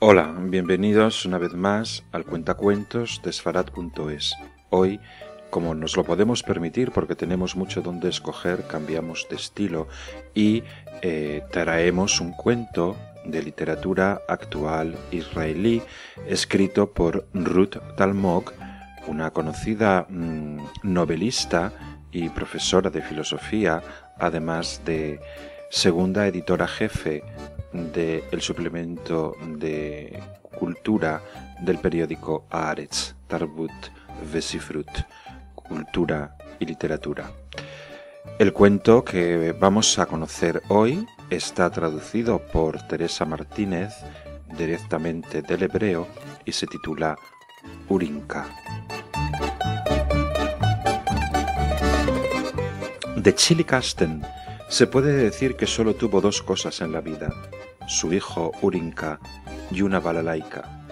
Hola, bienvenidos una vez más al Cuentacuentos de Sfarad.es. Hoy, como nos lo podemos permitir porque tenemos mucho donde escoger, cambiamos de estilo y traemos un cuento de literatura actual israelí escrito por Ruth Talmog, una conocida novelista y profesora de filosofía, además de segunda editora jefe del suplemento de cultura del periódico Haaretz, Tarbut Vesifrut, cultura y literatura. El cuento que vamos a conocer hoy está traducido por Teresa Martínez directamente del hebreo y se titula Urinka. De Chili Kasten se puede decir que solo tuvo dos cosas en la vida: su hijo Urinka y una balalaika.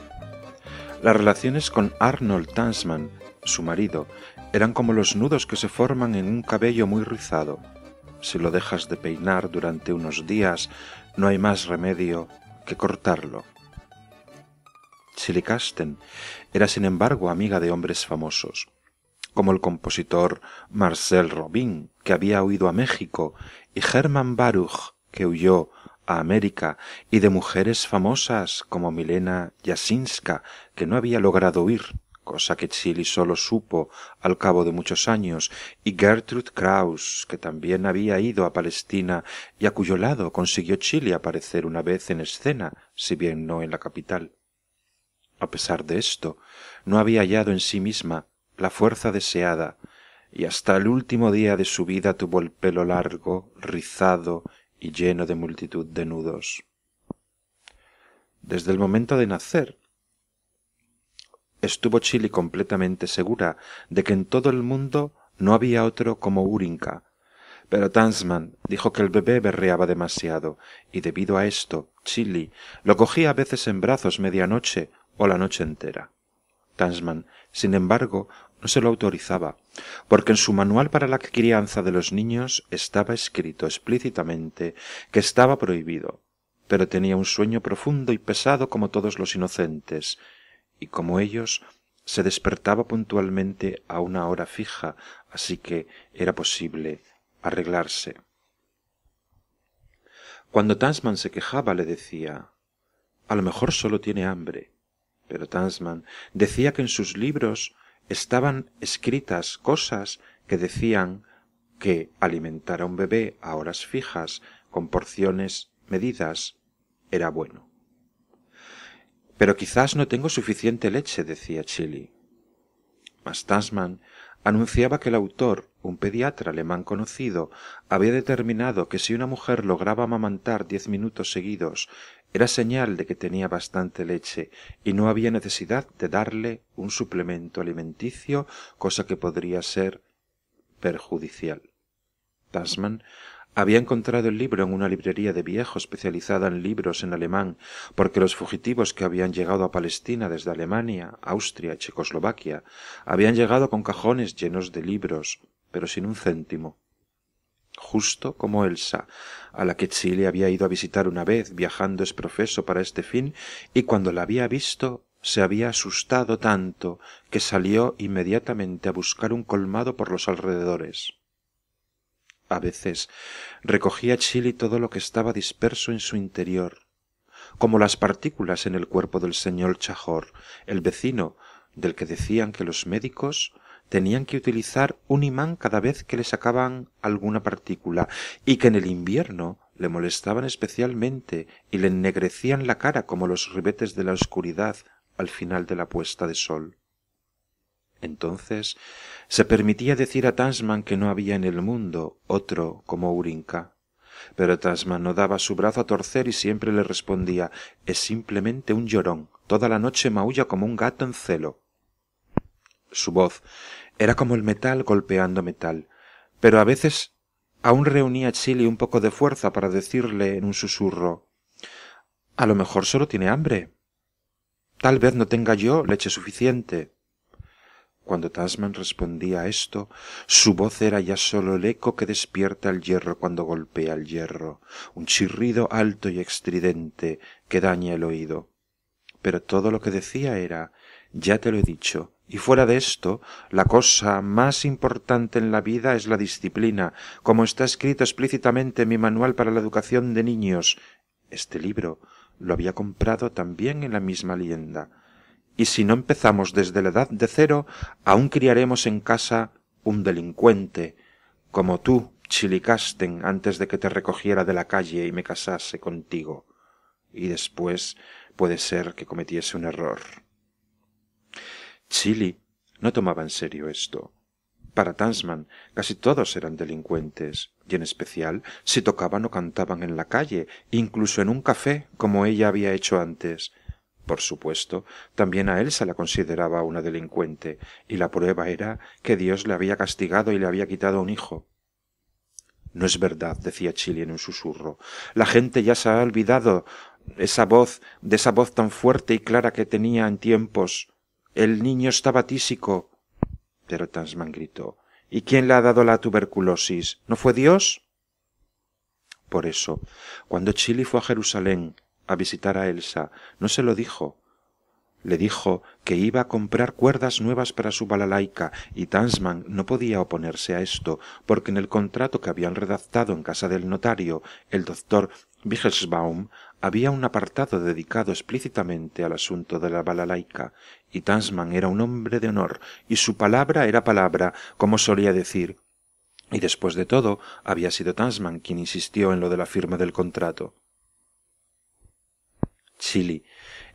Las relaciones con Arnold Tansman, su marido, eran como los nudos que se forman en un cabello muy rizado. Si lo dejas de peinar durante unos días, no hay más remedio que cortarlo. Chili Kasten era sin embargo amiga de hombres famosos, como el compositor Marcel Robin, que había huido a México, y Hermann Baruch, que huyó a América, y de mujeres famosas como Milena Jasinska, que no había logrado huir, cosa que Chili solo supo al cabo de muchos años, y Gertrude Kraus, que también había ido a Palestina y a cuyo lado consiguió Chili aparecer una vez en escena, si bien no en la capital. A pesar de esto, no había hallado en sí misma la fuerza deseada, y hasta el último día de su vida tuvo el pelo largo, rizado y lleno de multitud de nudos. Desde el momento de nacer, estuvo Chili completamente segura de que en todo el mundo no había otro como Urinka, pero Tansman dijo que el bebé berreaba demasiado, y debido a esto, Chili lo cogía a veces en brazos medianoche o la noche entera. Tansman, sin embargo, no se lo autorizaba, porque en su manual para la crianza de los niños estaba escrito explícitamente que estaba prohibido, pero tenía un sueño profundo y pesado como todos los inocentes, y como ellos se despertaba puntualmente a una hora fija, así que era posible arreglarse. Cuando Tansman se quejaba le decía: «A lo mejor solo tiene hambre». Pero Tansman decía que en sus libros estaban escritas cosas que decían que alimentar a un bebé a horas fijas, con porciones medidas, era bueno. «Pero quizás no tengo suficiente leche», decía Chili. Mas Tansman anunciaba que el autor, un pediatra alemán conocido, había determinado que si una mujer lograba amamantar 10 minutos seguidos, era señal de que tenía bastante leche y no había necesidad de darle un suplemento alimenticio, cosa que podría ser perjudicial. Tansman había encontrado el libro en una librería de viejo especializada en libros en alemán, porque los fugitivos que habían llegado a Palestina desde Alemania, Austria y Checoslovaquia habían llegado con cajones llenos de libros, pero sin un céntimo. Justo como Elsa, a la que Chili había ido a visitar una vez viajando exprofeso para este fin, y cuando la había visto se había asustado tanto que salió inmediatamente a buscar un colmado por los alrededores. A veces recogía Chili todo lo que estaba disperso en su interior, como las partículas en el cuerpo del señor Chajor, el vecino del que decían que los médicos tenían que utilizar un imán cada vez que le sacaban alguna partícula, y que en el invierno le molestaban especialmente y le ennegrecían la cara como los ribetes de la oscuridad al final de la puesta de sol. Entonces se permitía decir a Tansman que no había en el mundo otro como Urinka. Pero Tansman no daba su brazo a torcer y siempre le respondía: «Es simplemente un llorón, toda la noche maulla como un gato en celo». Su voz era como el metal golpeando metal, pero a veces aún reunía Chili un poco de fuerza para decirle en un susurro: «A lo mejor solo tiene hambre. Tal vez no tenga yo leche suficiente». Cuando Tansman respondía a esto, su voz era ya sólo el eco que despierta el hierro cuando golpea el hierro, un chirrido alto y estridente que daña el oído. pero todo lo que decía era: ya te lo he dicho, y fuera de esto, la cosa más importante en la vida es la disciplina, como está escrito explícitamente en mi manual para la educación de niños. Este libro lo había comprado también en la misma leyenda. Y si no empezamos desde la edad de 0, aún criaremos en casa un delincuente, como tú, Chilicasten, antes de que te recogiera de la calle y me casase contigo. Y después puede ser que cometiese un error. Chili no tomaba en serio esto. Para Tansman casi todos eran delincuentes, y en especial si tocaban o cantaban en la calle, incluso en un café, como ella había hecho antes. Por supuesto, también a él se la consideraba una delincuente, y la prueba era que Dios le había castigado y le había quitado un hijo. No es verdad, decía Chili en un susurro. La gente ya se ha olvidado de esa voz tan fuerte y clara que tenía en tiempos. El niño estaba tísico. Pero Tansman gritó: ¿y quién le ha dado la tuberculosis? ¿No fue Dios? Por eso, cuando Chili fue a Jerusalén a visitar a Elsa, no se lo dijo. Le dijo que iba a comprar cuerdas nuevas para su balalaika, y Tansman no podía oponerse a esto, porque en el contrato que habían redactado en casa del notario, el doctor Wichelsbaum, había un apartado dedicado explícitamente al asunto de la balalaika, y Tansman era un hombre de honor, y su palabra era palabra, como solía decir. Y después de todo, había sido Tansman quien insistió en lo de la firma del contrato. Chili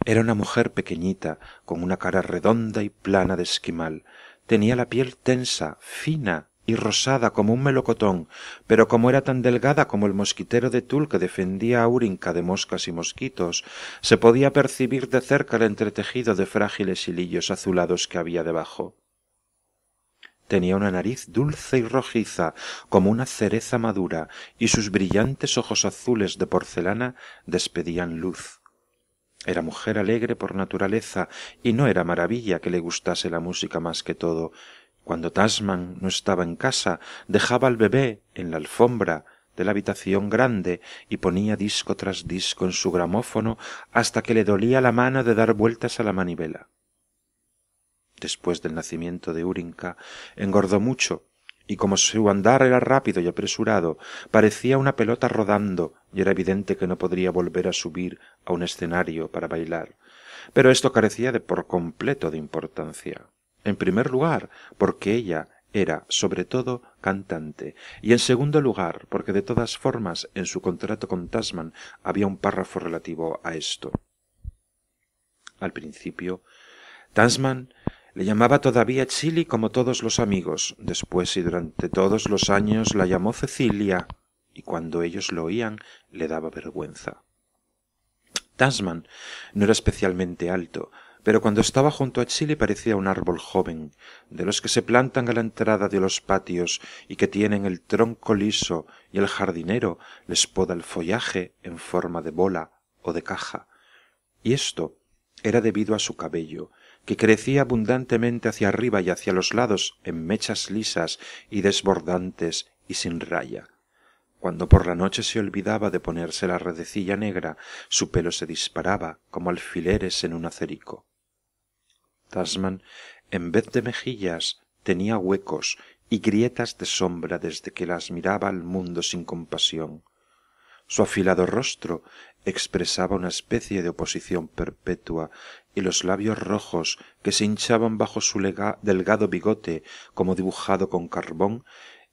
era una mujer pequeñita, con una cara redonda y plana de esquimal. Tenía la piel tensa, fina y rosada como un melocotón, pero como era tan delgada como el mosquitero de tul que defendía a Úrinca de moscas y mosquitos, se podía percibir de cerca el entretejido de frágiles hilillos azulados que había debajo. Tenía una nariz dulce y rojiza como una cereza madura, y sus brillantes ojos azules de porcelana despedían luz. Era mujer alegre por naturaleza, y no era maravilla que le gustase la música más que todo. Cuando Tansman no estaba en casa, dejaba al bebé en la alfombra de la habitación grande y ponía disco tras disco en su gramófono hasta que le dolía la mano de dar vueltas a la manivela. Después del nacimiento de Úrinca, engordó mucho, y como su andar era rápido y apresurado, parecía una pelota rodando, y era evidente que no podría volver a subir a un escenario para bailar. Pero esto carecía de por completo de importancia. En primer lugar, porque ella era, sobre todo, cantante, y en segundo lugar, porque de todas formas en su contrato con Tansman había un párrafo relativo a esto. Al principio, Tansman le llamaba todavía Chili como todos los amigos. Después y durante todos los años la llamó Cecilia, y cuando ellos lo oían le daba vergüenza. Tansman no era especialmente alto, pero cuando estaba junto a Chili parecía un árbol joven, de los que se plantan a la entrada de los patios y que tienen el tronco liso y el jardinero les poda el follaje en forma de bola o de caja. Y esto era debido a su cabello, que crecía abundantemente hacia arriba y hacia los lados en mechas lisas y desbordantes y sin raya. Cuando por la noche se olvidaba de ponerse la redecilla negra, su pelo se disparaba como alfileres en un acerico. Tansman, en vez de mejillas, tenía huecos y grietas de sombra desde que las miraba al mundo sin compasión. Su afilado rostro expresaba una especie de oposición perpetua, y los labios rojos que se hinchaban bajo su delgado bigote como dibujado con carbón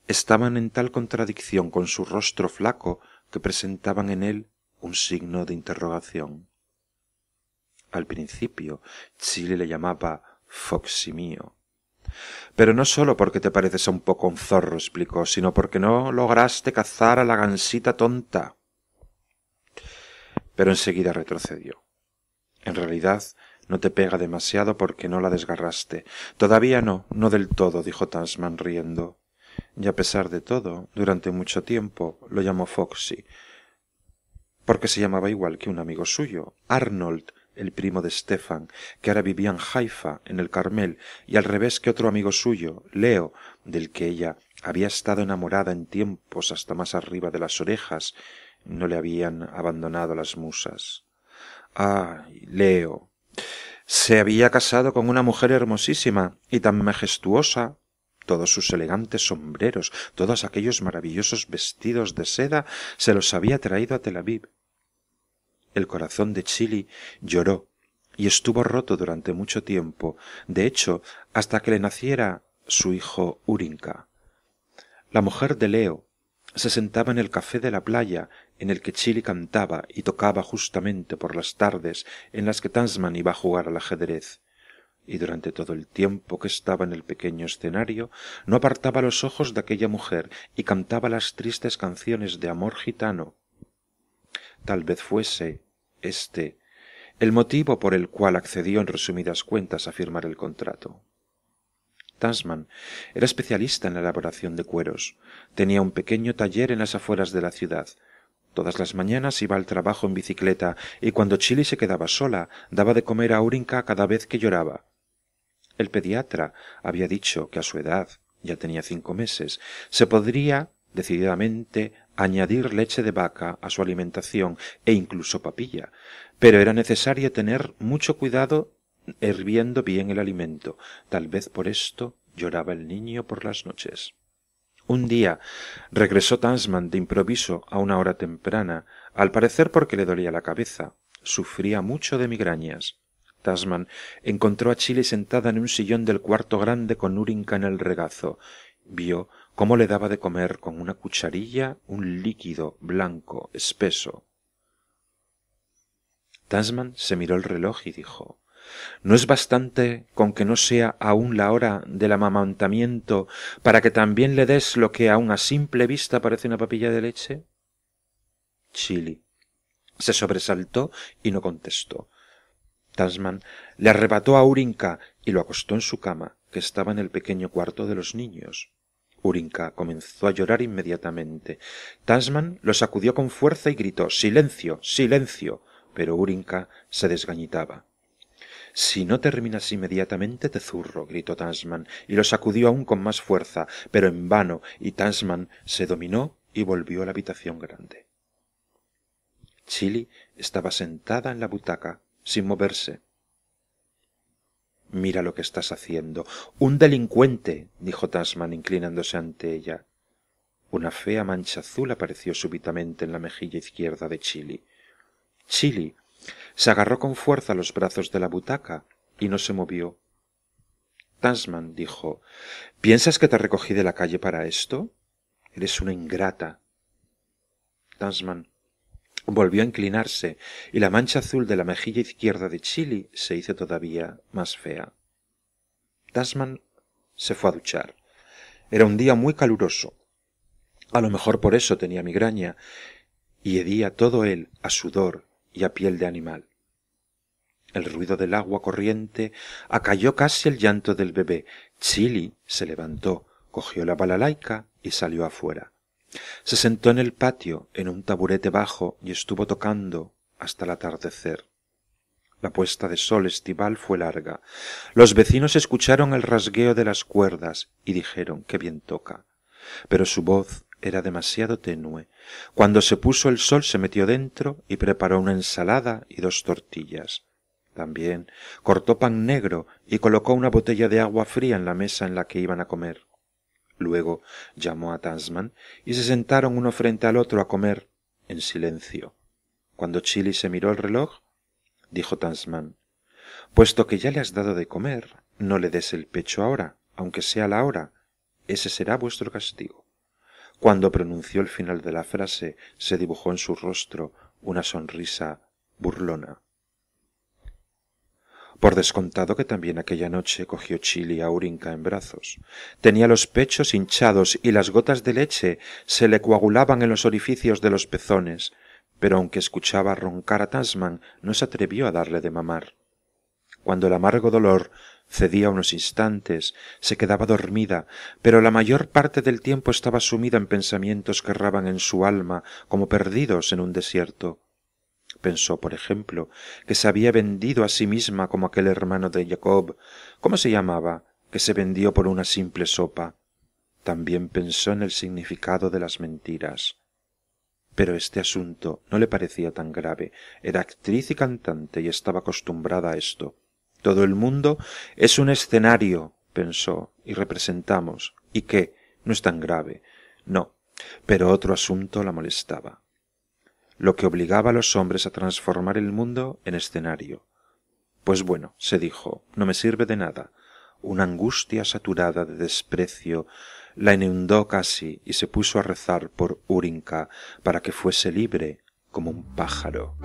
estaban en tal contradicción con su rostro flaco que presentaban en él un signo de interrogación. Al principio Chili le llamaba Foxy mío. Pero no sólo porque te pareces un poco un zorro, explicó, sino porque no lograste cazar a la gansita tonta. Pero enseguida retrocedió. En realidad no te pega demasiado porque no la desgarraste. Todavía no del todo, dijo Tansman riendo. Y a pesar de todo, durante mucho tiempo lo llamó Foxy, porque se llamaba igual que un amigo suyo, Arnold, el primo de Stefan, que ahora vivía en Haifa, en el Carmel, y al revés que otro amigo suyo, Leo, del que ella había estado enamorada en tiempos hasta más arriba de las orejas. No le habían abandonado las musas. ¡Ay, Leo! Se había casado con una mujer hermosísima y tan majestuosa. Todos sus elegantes sombreros, todos aquellos maravillosos vestidos de seda, se los había traído a Tel Aviv. El corazón de Chili lloró y estuvo roto durante mucho tiempo, de hecho, hasta que le naciera su hijo Urinka. La mujer de Leo se sentaba en el café de la playa en el que Chili cantaba y tocaba justamente por las tardes en las que Tansman iba a jugar al ajedrez, y durante todo el tiempo que estaba en el pequeño escenario no apartaba los ojos de aquella mujer y cantaba las tristes canciones de amor gitano. Tal vez fuese este el motivo por el cual accedió en resumidas cuentas a firmar el contrato. Tansman era especialista en la elaboración de cueros. Tenía un pequeño taller en las afueras de la ciudad. Todas las mañanas iba al trabajo en bicicleta y cuando Chili se quedaba sola, daba de comer a Urinka cada vez que lloraba. El pediatra había dicho que a su edad, ya tenía 5 meses, se podría, decididamente, añadir leche de vaca a su alimentación e incluso papilla, pero era necesario tener mucho cuidado hirviendo bien el alimento. Tal vez por esto lloraba el niño por las noches. Un día regresó Tansman de improviso a una hora temprana, al parecer porque le dolía la cabeza. Sufría mucho de migrañas. Tansman encontró a Chili sentada en un sillón del cuarto grande con Urinka en el regazo. Vio cómo le daba de comer con una cucharilla un líquido blanco, espeso. Tansman se miró el reloj y dijo: ¿No es bastante con que no sea aún la hora del amamantamiento para que también le des lo que aun a simple vista parece una papilla de leche? Chili se sobresaltó y no contestó. Tansman le arrebató a Urinka y lo acostó en su cama, que estaba en el pequeño cuarto de los niños. Urinka comenzó a llorar inmediatamente. Tansman lo sacudió con fuerza y gritó: «¡Silencio! ¡Silencio!». Pero Urinka se desgañitaba. «Si no terminas inmediatamente te zurro», gritó Tansman, y lo sacudió aún con más fuerza, pero en vano, y Tansman se dominó y volvió a la habitación grande. Chili estaba sentada en la butaca, sin moverse. «Mira lo que estás haciendo. ¡Un delincuente!», dijo Tansman, inclinándose ante ella. Una fea mancha azul apareció súbitamente en la mejilla izquierda de Chili. Chili se agarró con fuerza a los brazos de la butaca y no se movió. Tansman dijo: «¿Piensas que te recogí de la calle para esto? Eres una ingrata». Tansman volvió a inclinarse y la mancha azul de la mejilla izquierda de Chili se hizo todavía más fea. Tansman se fue a duchar. Era un día muy caluroso. A lo mejor por eso tenía migraña, y hedía todo él a sudor y a piel de animal. El ruido del agua corriente acalló casi el llanto del bebé. Chili se levantó, cogió la balalaika y salió afuera. Se sentó en el patio, en un taburete bajo, y estuvo tocando hasta el atardecer. La puesta de sol estival fue larga. Los vecinos escucharon el rasgueo de las cuerdas y dijeron: «Qué bien toca». Pero su voz era demasiado tenue. Cuando se puso el sol se metió dentro y preparó una ensalada y 2 tortillas. También cortó pan negro y colocó una botella de agua fría en la mesa en la que iban a comer. Luego llamó a Tansman y se sentaron uno frente al otro a comer en silencio. Cuando Chili se miró el reloj, dijo Tansman: «Puesto que ya le has dado de comer, no le des el pecho ahora, aunque sea la hora. Ese será vuestro castigo». Cuando pronunció el final de la frase, se dibujó en su rostro una sonrisa burlona. Por descontado que también aquella noche cogió Chili a Urinka en brazos. Tenía los pechos hinchados y las gotas de leche se le coagulaban en los orificios de los pezones, pero aunque escuchaba roncar a Tansman, no se atrevió a darle de mamar. Cuando el amargo dolor cedía unos instantes, se quedaba dormida, pero la mayor parte del tiempo estaba sumida en pensamientos que erraban en su alma como perdidos en un desierto. Pensó, por ejemplo, que se había vendido a sí misma como aquel hermano de Jacob, ¿cómo se llamaba?, que se vendió por una simple sopa. También pensó en el significado de las mentiras. Pero este asunto no le parecía tan grave. Era actriz y cantante y estaba acostumbrada a esto. Todo el mundo es un escenario, pensó, y representamos. ¿Y qué? No es tan grave. No, pero otro asunto la molestaba. Lo que obligaba a los hombres a transformar el mundo en escenario. Pues bueno, se dijo, no me sirve de nada. Una angustia saturada de desprecio la inundó casi y se puso a rezar por Urinca para que fuese libre como un pájaro.